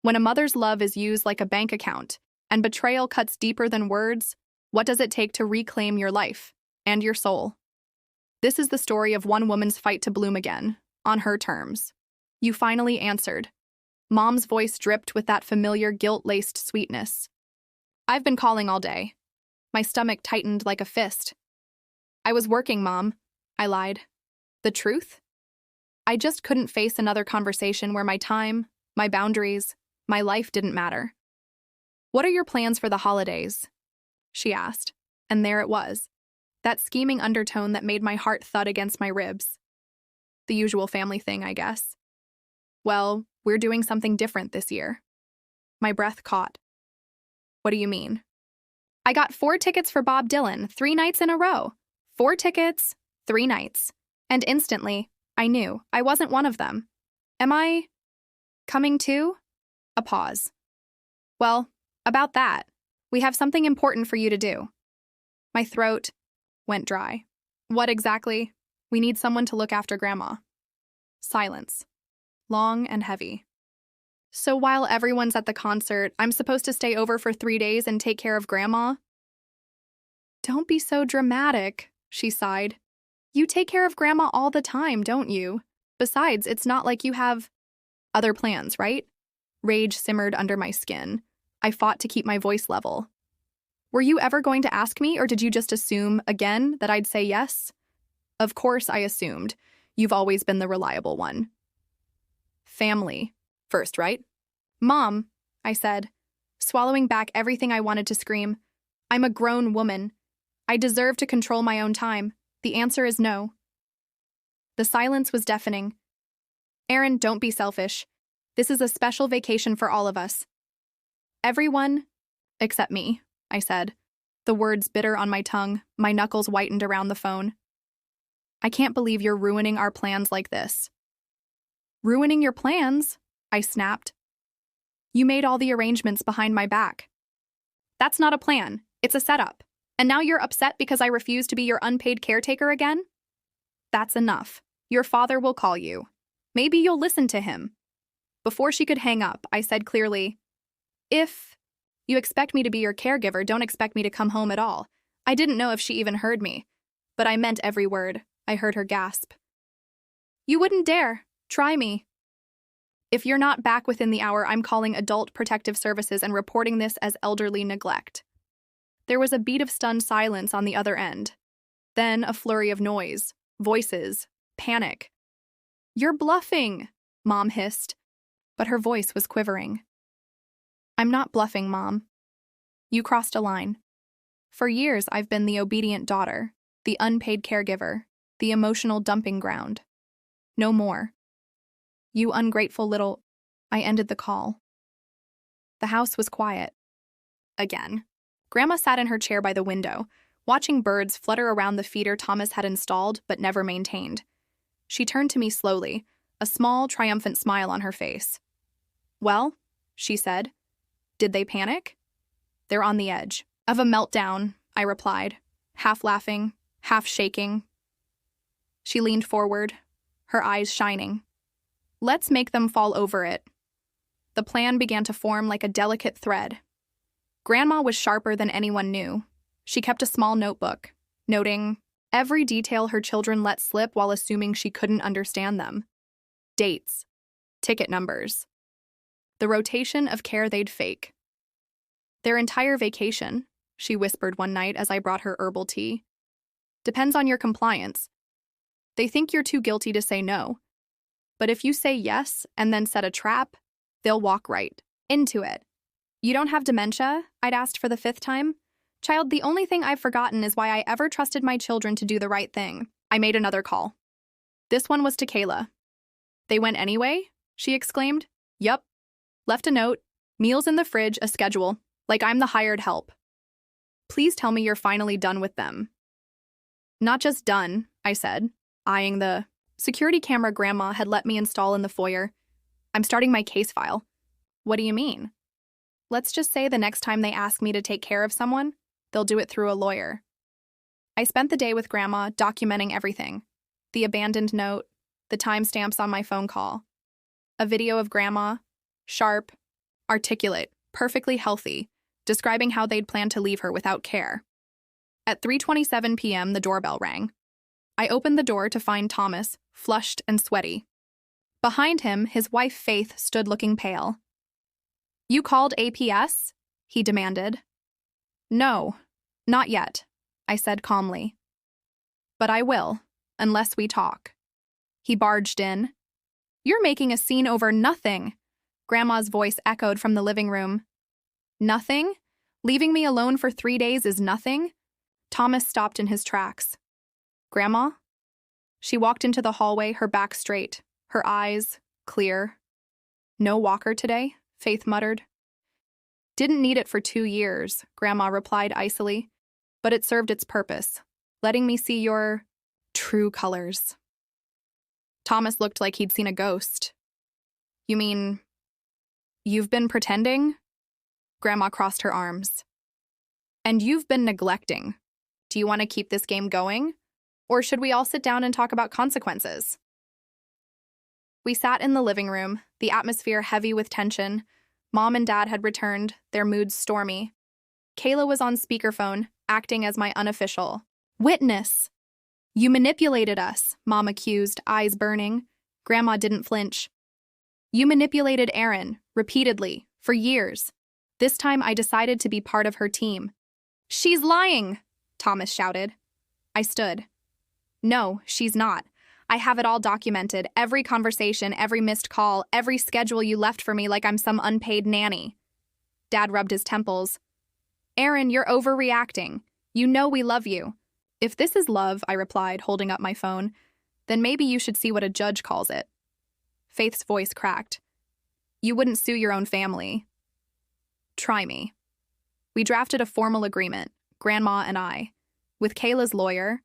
When a mother's love is used like a bank account and betrayal cuts deeper than words, what does it take to reclaim your life and your soul? This is the story of one woman's fight to bloom again, on her terms. You finally answered. Mom's voice dripped with that familiar guilt-laced sweetness. I've been calling all day. My stomach tightened like a fist. I was working, Mom, I lied. The truth? I just couldn't face another conversation where my time, my boundaries, my life didn't matter. What are your plans for the holidays? She asked, and there it was, that scheming undertone that made my heart thud against my ribs. The usual family thing, I guess. Well, we're doing something different this year. My breath caught. What do you mean? I got 4 tickets for Bob Dylan, 3 nights in a row. 4 tickets, 3 nights. And instantly, I knew I wasn't one of them. Am I coming too? A pause. Well, about that, we have something important for you to do. My throat went dry. What exactly? We need someone to look after Grandma. Silence. Long and heavy. So while everyone's at the concert, I'm supposed to stay over for 3 days and take care of Grandma? Don't be so dramatic, she sighed. You take care of Grandma all the time, don't you? Besides, it's not like you have other plans, right? Rage simmered under my skin. I fought to keep my voice level. Were you ever going to ask me, or did you just assume, again, that I'd say yes? Of course I assumed. You've always been the reliable one. Family first, right? Mom, I said, swallowing back everything I wanted to scream. I'm a grown woman. I deserve to control my own time. The answer is no. The silence was deafening. Aaron, don't be selfish. This is a special vacation for all of us. Everyone, except me, I said, the words bitter on my tongue, my knuckles whitened around the phone. I can't believe you're ruining our plans like this. Ruining your plans? I snapped. You made all the arrangements behind my back. That's not a plan. It's a setup. And now you're upset because I refuse to be your unpaid caretaker again? That's enough. Your father will call you. Maybe you'll listen to him. Before she could hang up, I said clearly, if you expect me to be your caregiver, don't expect me to come home at all. I didn't know if she even heard me, but I meant every word. I heard her gasp. You wouldn't dare. Try me. If you're not back within the hour, I'm calling Adult Protective Services and reporting this as elderly neglect. There was a beat of stunned silence on the other end. Then a flurry of noise, voices, panic. You're bluffing, Mom hissed, but her voice was quivering. I'm not bluffing, Mom. You crossed a line. For years, I've been the obedient daughter, the unpaid caregiver, the emotional dumping ground. No more. You ungrateful little... I ended the call. The house was quiet. Again. Grandma sat in her chair by the window, watching birds flutter around the feeder Thomas had installed but never maintained. She turned to me slowly, a small, triumphant smile on her face. Well, she said, did they panic? They're on the edge of a meltdown, I replied, half laughing, half shaking. She leaned forward, her eyes shining. Let's make them fall over it. The plan began to form like a delicate thread. Grandma was sharper than anyone knew. She kept a small notebook, noting every detail her children let slip while assuming she couldn't understand them. Dates, ticket numbers, the rotation of care they'd fake. Their entire vacation, she whispered one night as I brought her herbal tea, depends on your compliance. They think you're too guilty to say no. But if you say yes and then set a trap, they'll walk right into it. You don't have dementia? I'd asked for the 5th time. Child, the only thing I've forgotten is why I ever trusted my children to do the right thing. I made another call. This one was to Kayla. They went anyway? She exclaimed. Yup. Left a note, meals in the fridge, a schedule, like I'm the hired help. Please tell me you're finally done with them. Not just done, I said, eyeing the security camera Grandma had let me install in the foyer. I'm starting my case file. What do you mean? Let's just say the next time they ask me to take care of someone, they'll do it through a lawyer. I spent the day with Grandma documenting everything. The abandoned note, the timestamps on my phone call. A video of Grandma, sharp, articulate, perfectly healthy, describing how they'd planned to leave her without care. At 3:27 p.m., the doorbell rang. I opened the door to find Thomas, flushed and sweaty. Behind him, his wife Faith stood looking pale. "You called APS?" he demanded. "No, not yet," I said calmly. "But I will, unless we talk." He barged in. "You're making a scene over nothing," Grandma's voice echoed from the living room. "Nothing? Leaving me alone for 3 days is nothing?" Thomas stopped in his tracks. "Grandma?" She walked into the hallway, her back straight, her eyes clear. "No walker today?" Faith muttered. "Didn't need it for 2 years," Grandma replied icily. "But it served its purpose, letting me see your true colors." Thomas looked like he'd seen a ghost. "You mean, you've been pretending?" Grandma crossed her arms. "And you've been neglecting. Do you want to keep this game going? Or should we all sit down and talk about consequences?" We sat in the living room, the atmosphere heavy with tension. Mom and Dad had returned, their moods stormy. Kayla was on speakerphone, acting as my unofficial witness. "You manipulated us," Mom accused, eyes burning. Grandma didn't flinch. "You manipulated Erin, repeatedly, for years. This time I decided to be part of her team." "She's lying!" Thomas shouted. I stood. "No, she's not. I have it all documented, every conversation, every missed call, every schedule you left for me like I'm some unpaid nanny." Dad rubbed his temples. "Erin, you're overreacting. You know we love you." "If this is love," I replied, holding up my phone, "then maybe you should see what a judge calls it." Faith's voice cracked. "You wouldn't sue your own family." "Try me." We drafted a formal agreement, Grandma and I. With Kayla's lawyer,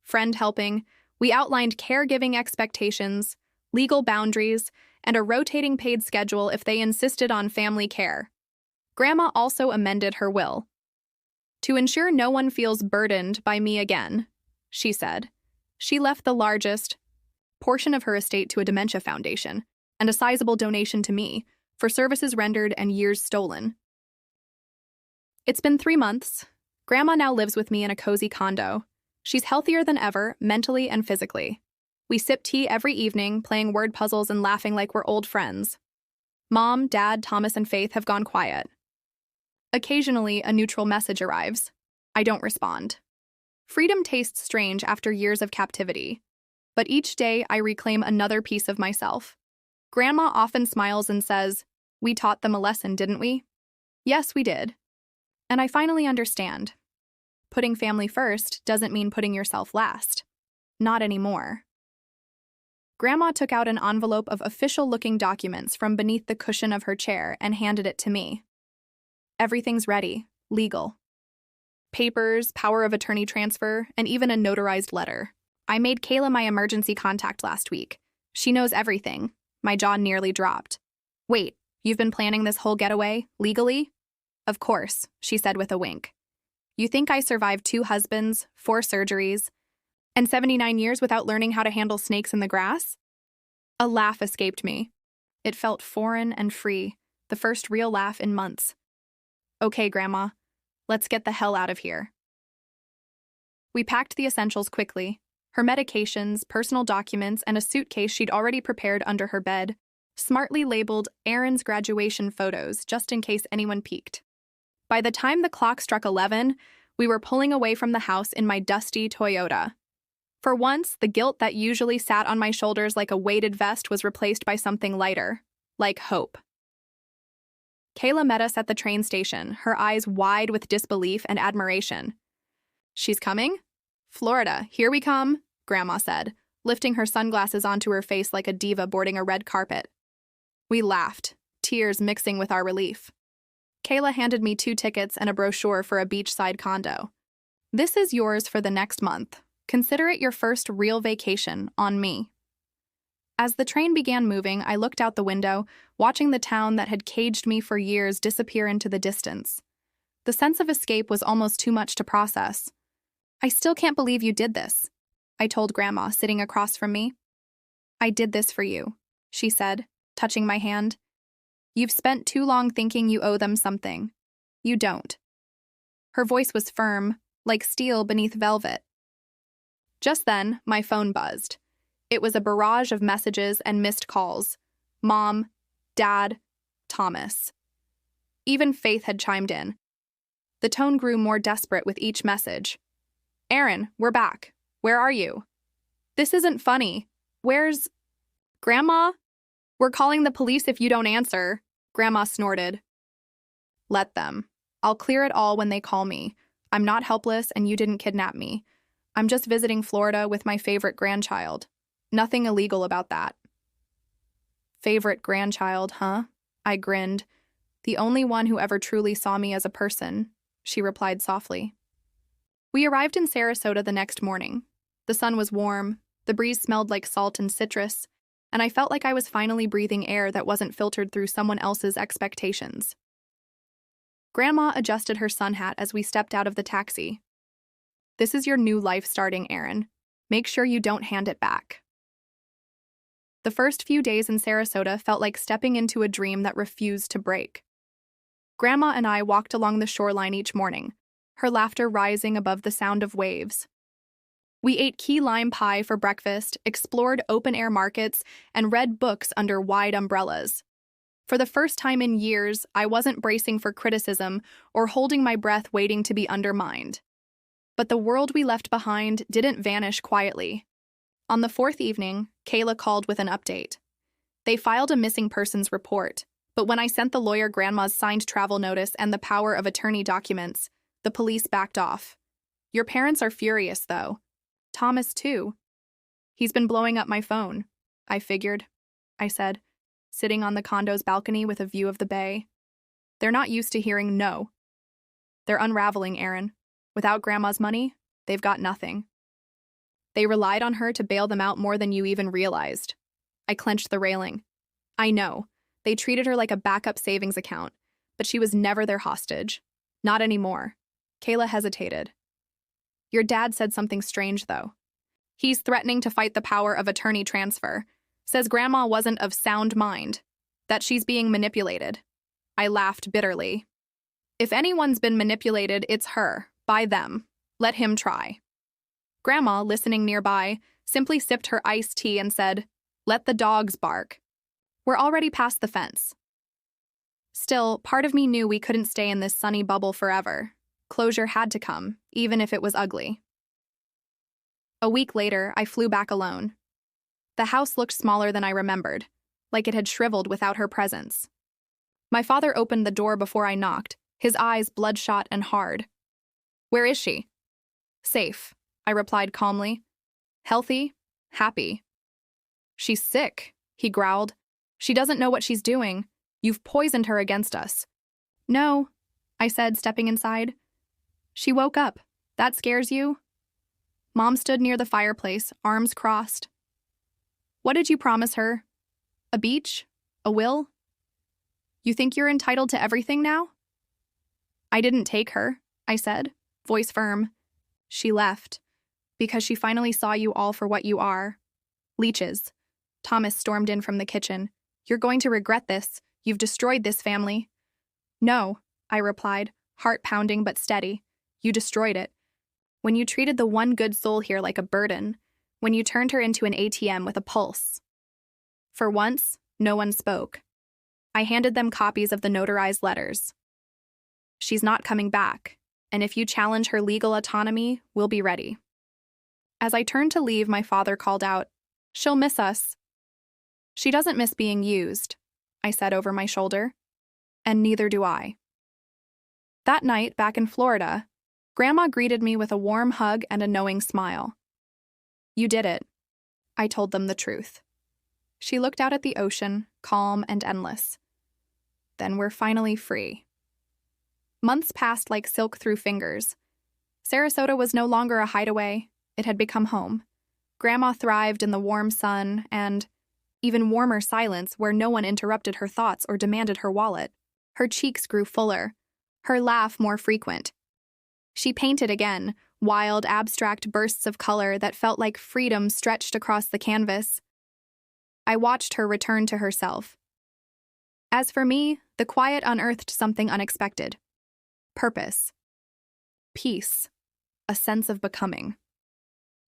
friend helping, we outlined caregiving expectations, legal boundaries, and a rotating paid schedule if they insisted on family care. Grandma also amended her will. "To ensure no one feels burdened by me again," she said. She left the largest portion of her estate to a dementia foundation and a sizable donation to me for services rendered and years stolen. It's been 3 months. Grandma now lives with me in a cozy condo. She's healthier than ever, mentally and physically. We sip tea every evening, playing word puzzles and laughing like we're old friends. Mom, Dad, Thomas, and Faith have gone quiet. Occasionally, a neutral message arrives. I don't respond. Freedom tastes strange after years of captivity. But each day, I reclaim another piece of myself. Grandma often smiles and says, "We taught them a lesson, didn't we?" Yes, we did. And I finally understand. Putting family first doesn't mean putting yourself last. Not anymore. Grandma took out an envelope of official-looking documents from beneath the cushion of her chair and handed it to me. Everything's ready, legal. Papers, power of attorney transfer, and even a notarized letter. I made Kayla my emergency contact last week. She knows everything. My jaw nearly dropped. "Wait, you've been planning this whole getaway, legally?" "Of course," she said with a wink. "You think I survived 2 husbands, 4 surgeries, and 79 years without learning how to handle snakes in the grass?" A laugh escaped me. It felt foreign and free, the first real laugh in months. "Okay, Grandma, let's get the hell out of here." We packed the essentials quickly. Her medications, personal documents, and a suitcase she'd already prepared under her bed, smartly labeled Erin's graduation photos just in case anyone peeked. By the time the clock struck 11, we were pulling away from the house in my dusty Toyota. For once, the guilt that usually sat on my shoulders like a weighted vest was replaced by something lighter, like hope. Kayla met us at the train station, her eyes wide with disbelief and admiration. "She's coming?" "Florida, here we come," Grandma said, lifting her sunglasses onto her face like a diva boarding a red carpet. We laughed, tears mixing with our relief. Kayla handed me 2 tickets and a brochure for a beachside condo. "This is yours for the next month. Consider it your first real vacation on me." As the train began moving, I looked out the window, watching the town that had caged me for years disappear into the distance. The sense of escape was almost too much to process. "I still can't believe you did this," I told Grandma, sitting across from me. "I did this for you," she said, touching my hand. You've spent too long thinking you owe them something. You don't. Her voice was firm, like steel beneath velvet. Just then, my phone buzzed. It was a barrage of messages and missed calls. Mom, Dad, Thomas. Even Faith had chimed in. The tone grew more desperate with each message. Aaron, we're back. Where are you? This isn't funny. Where's... Grandma? We're calling the police if you don't answer, Grandma snorted. Let them. I'll clear it all when they call me. I'm not helpless and you didn't kidnap me. I'm just visiting Florida with my favorite grandchild. Nothing illegal about that. Favorite grandchild, huh? I grinned. The only one who ever truly saw me as a person, she replied softly. We arrived in Sarasota the next morning. The sun was warm, the breeze smelled like salt and citrus, and I felt like I was finally breathing air that wasn't filtered through someone else's expectations. Grandma adjusted her sun hat as we stepped out of the taxi. This is your new life starting, Aaron. Make sure you don't hand it back. The first few days in Sarasota felt like stepping into a dream that refused to break. Grandma and I walked along the shoreline each morning, her laughter rising above the sound of waves. We ate key lime pie for breakfast, explored open-air markets, and read books under wide umbrellas. For the first time in years, I wasn't bracing for criticism or holding my breath waiting to be undermined. But the world we left behind didn't vanish quietly. On the fourth evening, Kayla called with an update. They filed a missing persons report, but when I sent the lawyer Grandma's signed travel notice and the power of attorney documents, the police backed off. Your parents are furious, though. Thomas, too. He's been blowing up my phone, I figured, I said, sitting on the condo's balcony with a view of the bay. They're not used to hearing no. They're unraveling, Aaron. Without Grandma's money, they've got nothing. They relied on her to bail them out more than you even realized. I clenched the railing. I know. They treated her like a backup savings account, but she was never their hostage. Not anymore. Kayla hesitated. Your dad said something strange, though. He's threatening to fight the power of attorney transfer. Says Grandma wasn't of sound mind. That she's being manipulated. I laughed bitterly. If anyone's been manipulated, it's her. By them. Let him try. Grandma, listening nearby, simply sipped her iced tea and said, Let the dogs bark. We're already past the fence. Still, part of me knew we couldn't stay in this sunny bubble forever. Closure had to come, even if it was ugly. A week later, I flew back alone. The house looked smaller than I remembered, like it had shriveled without her presence. My father opened the door before I knocked, his eyes bloodshot and hard. Where is she? Safe, I replied calmly. Healthy, happy. She's sick, he growled. She doesn't know what she's doing. You've poisoned her against us. No, I said, stepping inside. She woke up. That scares you? Mom stood near the fireplace, arms crossed. What did you promise her? A beach? A will? You think you're entitled to everything now? I didn't take her, I said, voice firm. She left, because she finally saw you all for what you are. Leeches. Thomas stormed in from the kitchen. You're going to regret this. You've destroyed this family. No, I replied, heart pounding but steady. You destroyed it. When you treated the one good soul here like a burden, when you turned her into an ATM with a pulse. For once, no one spoke. I handed them copies of the notarized letters. She's not coming back, and if you challenge her legal autonomy, we'll be ready. As I turned to leave, my father called out, She'll miss us. She doesn't miss being used, I said over my shoulder, and neither do I. That night, back in Florida, Grandma greeted me with a warm hug and a knowing smile. You did it. I told them the truth. She looked out at the ocean, calm and endless. Then we're finally free. Months passed like silk through fingers. Sarasota was no longer a hideaway. It had become home. Grandma thrived in the warm sun and even warmer silence where no one interrupted her thoughts or demanded her wallet. Her cheeks grew fuller, her laugh more frequent. She painted again, wild, abstract bursts of color that felt like freedom stretched across the canvas. I watched her return to herself. As for me, the quiet unearthed something unexpected. Purpose. Peace. A sense of becoming.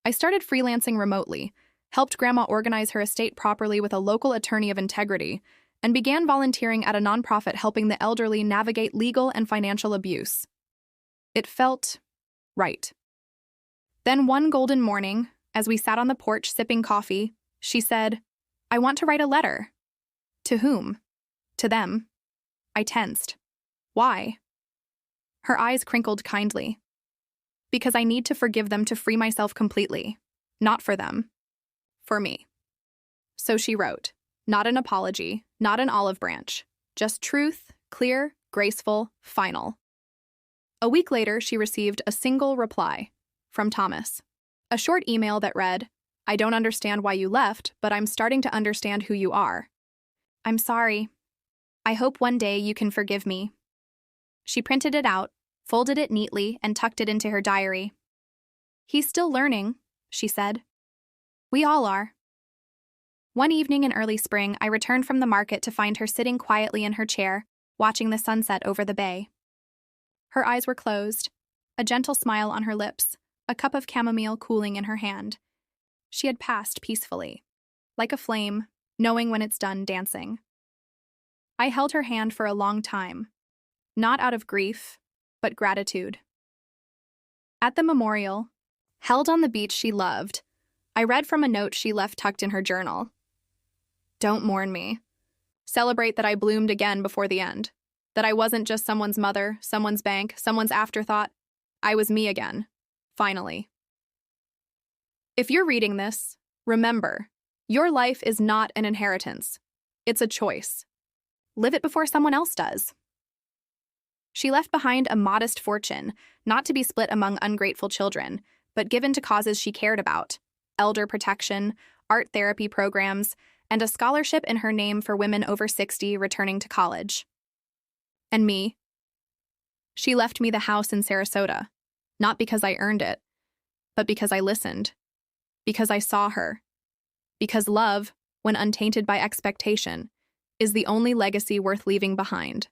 I started freelancing remotely, helped Grandma organize her estate properly with a local attorney of integrity, and began volunteering at a nonprofit helping the elderly navigate legal and financial abuse. It felt right. Then one golden morning, as we sat on the porch sipping coffee, she said, "I want to write a letter." To whom? To them. I tensed. Why? Her eyes crinkled kindly. Because I need to forgive them to free myself completely. Not for them. For me. So she wrote, not an apology, not an olive branch, just truth, clear, graceful, final. A week later, she received a single reply from Thomas. A short email that read, "I don't understand why you left, but I'm starting to understand who you are. I'm sorry. I hope one day you can forgive me." She printed it out, folded it neatly, and tucked it into her diary. "He's still learning," she said. "We all are." One evening in early spring, I returned from the market to find her sitting quietly in her chair, watching the sunset over the bay. Her eyes were closed, a gentle smile on her lips, a cup of chamomile cooling in her hand. She had passed peacefully, like a flame, knowing when it's done dancing. I held her hand for a long time, not out of grief, but gratitude. At the memorial, held on the beach she loved, I read from a note she left tucked in her journal. "Don't mourn me. Celebrate that I bloomed again before the end. That I wasn't just someone's mother, someone's bank, someone's afterthought. I was me again. Finally." If you're reading this, remember, your life is not an inheritance. It's a choice. Live it before someone else does. She left behind a modest fortune, not to be split among ungrateful children, but given to causes she cared about: elder protection, art therapy programs, and a scholarship in her name for women over 60 returning to college. And me? She left me the house in Sarasota, not because I earned it, but because I listened, because I saw her, because love, when untainted by expectation, is the only legacy worth leaving behind.